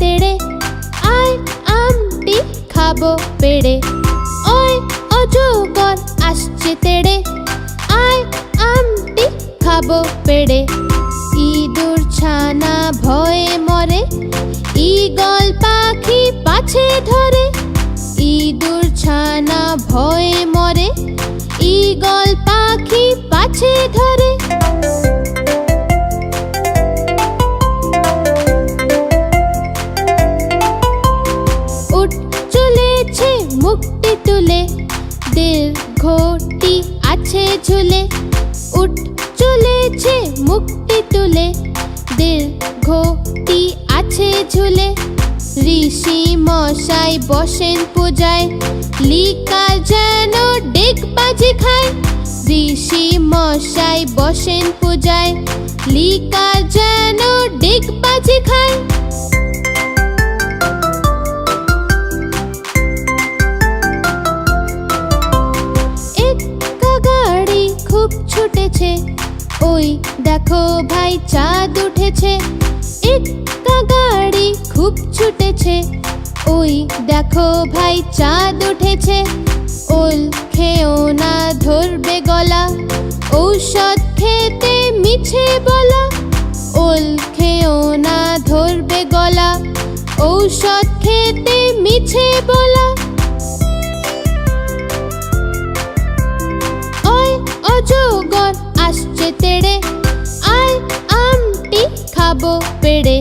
তেড়ে আয় আমটি খাবো পেড়ে। ওই অজগর আসছে তেড়ে আয় আমটি খাবো পেড়ে। ইঁদুর ছানা ভয়ে মরে ঈগল পাখি পাছে ধরে। ইঁদুর ছানা ভয়ে মরে ঈগল পাখি পাছে ধরে। মুখটি তুলে দীর্ঘটি আছে ঝুলে। উঠ চলেছে মুখটি তুলে দীর্ঘটি আছে ঝুলে। ঋষি মশাই বসেন পূজায় লিকার যেন ডেকবাজি খায়। ঋষি মশাই বসেন পূজায় লিকার যেন ডেকবাজি খায়। ছুটেছে ওই দেখো ভাই চাঁদ উঠেছে। একটা গাড়ি খুব ছুটেছে ওই দেখো ভাই চাঁদ উঠেছে। ওল খেও না ধরবে গলা ঔষধ খেতে মিছে বলা। ওল খেও না ধরবে গলা ঔষধ খেতে মিছে বলা। অজগর আসছে তেড়ে আয় আমটি খাবো পেড়ে।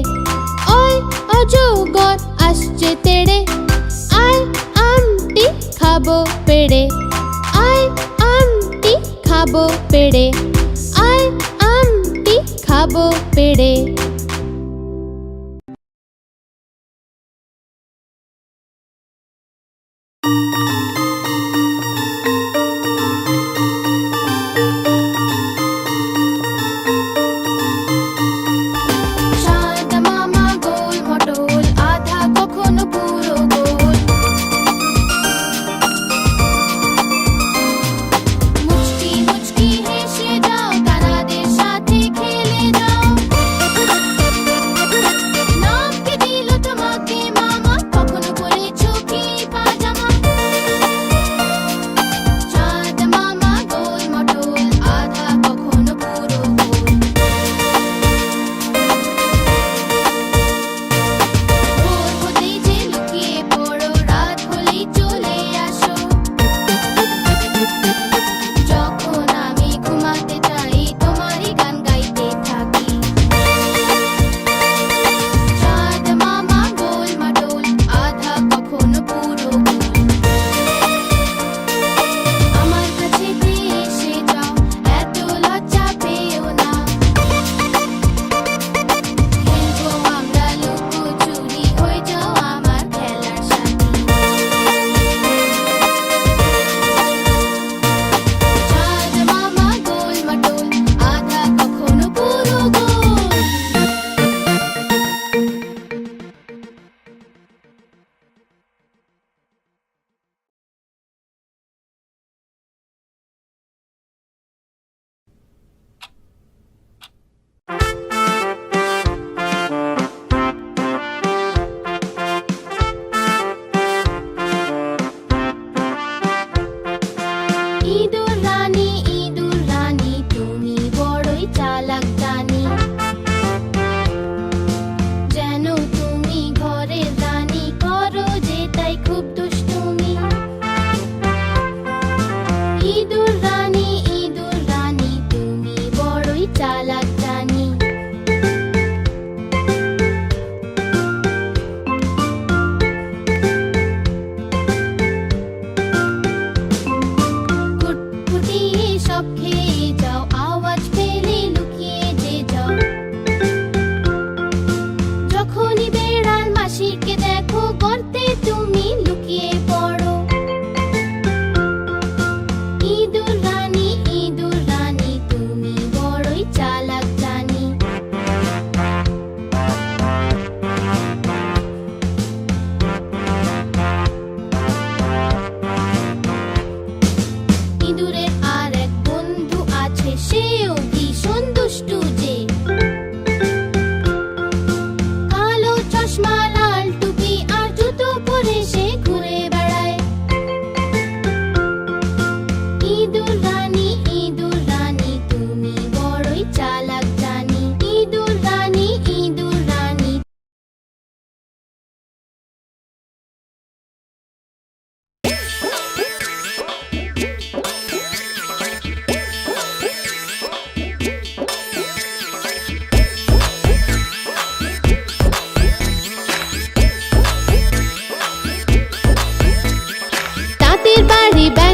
ওই অজগর আসছে তেড়ে আয় আমটি খাবো পেড়ে। আয় আমটি খাবো পেড়ে। আয় আমটি খাবো পেড়ে।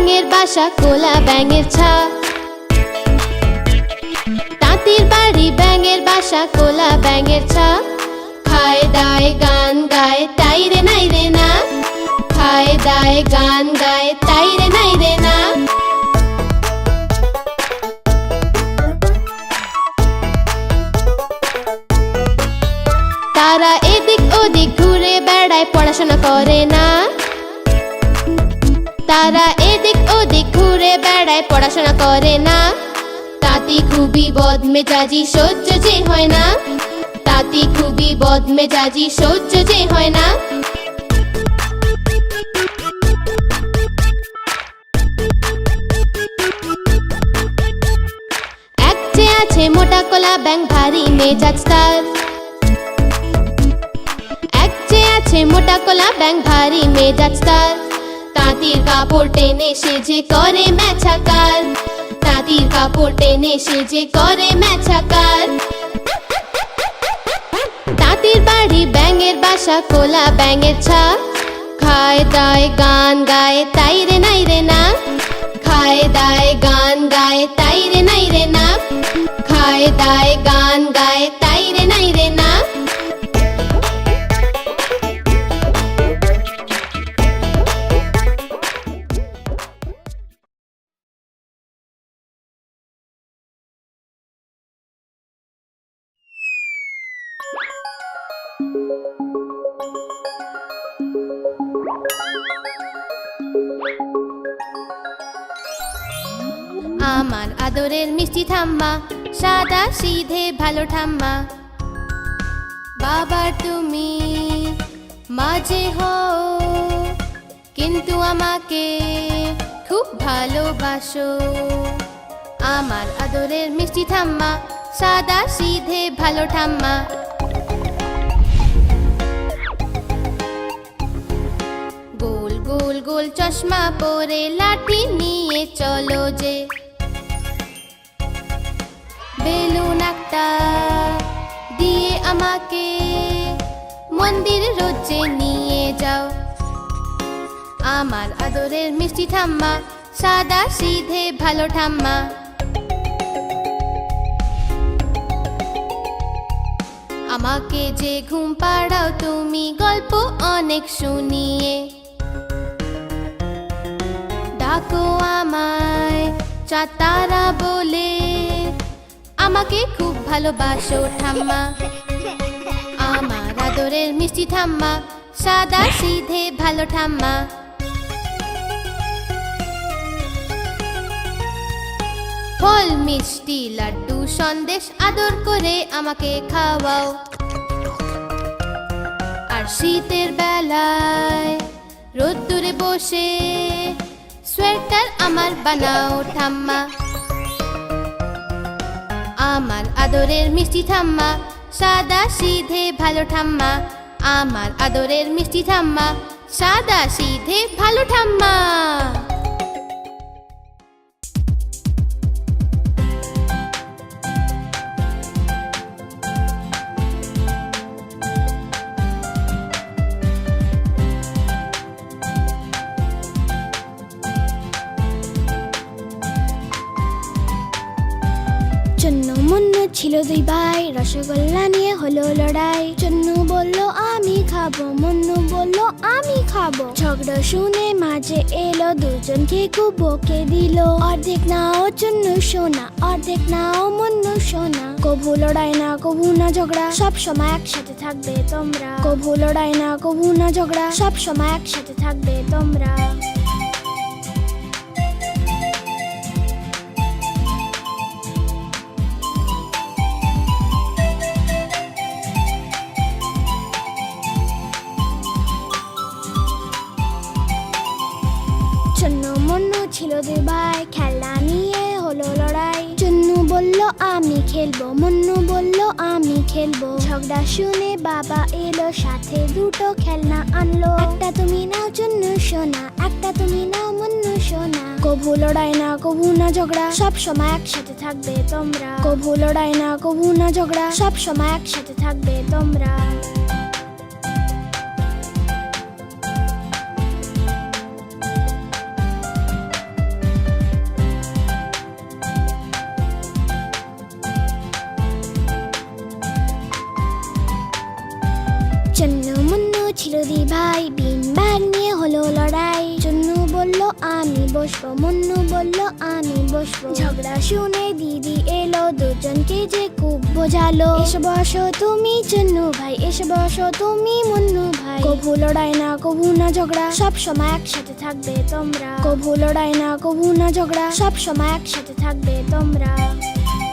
ব্যাঙের বাসা কোলা ব্যাঙের ছা। তাঁতির বাড়ি ব্যাঙের বাসা কোলা ব্যাঙের ছা। খায় দায় গান গায় তাই রে নাই রে না। খায় দায় গান গায় তাই রে নাই রে না। তারা এদিক ওদিক ঘুরে বেড়ায় পড়াশোনা করে না। তারা এদিক ওদিক ঘুরে বেড়ায় পড়াশোনা করে না। তাঁতি খুবই বদমেজাজি সহ্য যে হয় না। তাঁতি খুবই বদমেজাজি সহ্য যে হয় না। এক যে আছে মোটা কোলা ব্যাঙ ভারী মেজাজ তার। এক যে আছে মোটা কোলা ব্যাঙ ভারী মেজাজ তার। তাঁতির কাপড় টেনে সে যে করে মেছাকার। তাঁতির কাপড় টেনে সে যে করে মেছাকার। তাঁতির বাড়ি ব্যাঙের বাসা কোলা ব্যাঙের ছা। খায় দায় গান গায় তাই রে নাই রে না। খায় দায় গান গায় তাই রে নাই রে না। খায় দায় গান গায় তাই রে নাই রে না। আমার আদরের মিষ্টি ঠাম্মা সাদা সিধে ভালো ঠাম্মা। বাবার তুমি মাঝে হও কিন্তু আমাকে খুব ভালোবাসো। আমার আদরের মিষ্টি ঠাম্মা সাদা সিধে ভালো ঠাম্মা। গোল গোল গোল চশমা পরে লাঠি নিয়ে চলো যে। বেলুন একটা দিয়ে আমাকে মন্দির রোজে নিয়ে যাও। আমার আদরের মিষ্টি ঠাম্মা সাদা সিধে ভালো ঠাম্মা। আমাকে যে ঘুম পাড়াও তুমি গল্প অনেক শুনিয়ে। ডাকো আমায় চাঁদ তারা বলে আমাকে খুব ভালোবাসো ঠাম্মা। আমার আদরের মিষ্টি ঠাম্মা সাদা সিধে ভালো ঠাম্মা। ফল মিষ্টি লাড্ডু সন্দেশ আদর করে আমাকে খাওয়াও। আর শীতের বেলায় রোদ্দুরে বসে সোয়েটার আমার বানাও ঠাম্মা। আমার আদরের মিষ্টি ঠাম্মা সাদা সিধে ভালো ঠাম্মা। আমার আদরের মিষ্টি ঠাম্মা সাদা সিধে ভালো ঠাম্মা। চন্নু মুন্নু ছিল দুই ভাই, রসগোল্লা নিয়ে হলো লড়াই। চন্নু বলল আমি খাবো, মুন্নু বলল আমি খাবো। ঝগড়া শুনে মাঝে এলো, দুজনকে খুব বকে দিল। অর্ধেক নাও চন্নু সোনা, অর্ধেক নাও মুন্নু সোনা। কভু লড়াই না কভু না ঝগড়া, সব সময় একসাথে থাকবে তোমরা। কভু লড়াই না কভু না ঝগড়া, সব সময় একসাথে থাকবে তোমরা। চন্নু মুন্নু ছিল দুই ভাই, খেলনা নিয়ে হলো লড়াই। চন্নু বলল আমি খেলবো, মুন্নু বলল আমি খেলবো। ঝগড়া শুনে বাবা এলো, সাথে দুটো খেলনা আনলো। একটা তুমি নাও চন্নু সোনা, একটা তুমি নাও মুন্নু সোনা। কভু লড়াই না কভু না ঝগড়া, সব সময় একসাথে থাকবে তোমরা। কভু লড়াই না কভু না ঝগড়া, সব সময় একসাথে থাকবে তোমরা। দিদি ভাই বিন ব্যাগ নিয়ে হলো লড়াই। চুন্নু বলল আমি বসবো, মুন্নু বলল আমি বসবো। ঝগড়া শুনে দিদি এলো, দুজনকে যে খুব বোঝালো। এসে বসো তুমি চুন্নু ভাই, এসে বসো তুমি মুন্নু ভাই। কভু লড়াই না কভু না ঝগড়া, সব সময় একসাথে থাকবে তোমরা। কভু লড়াই না কভু না ঝগড়া, সব সময় একসাথে থাকবে তোমরা।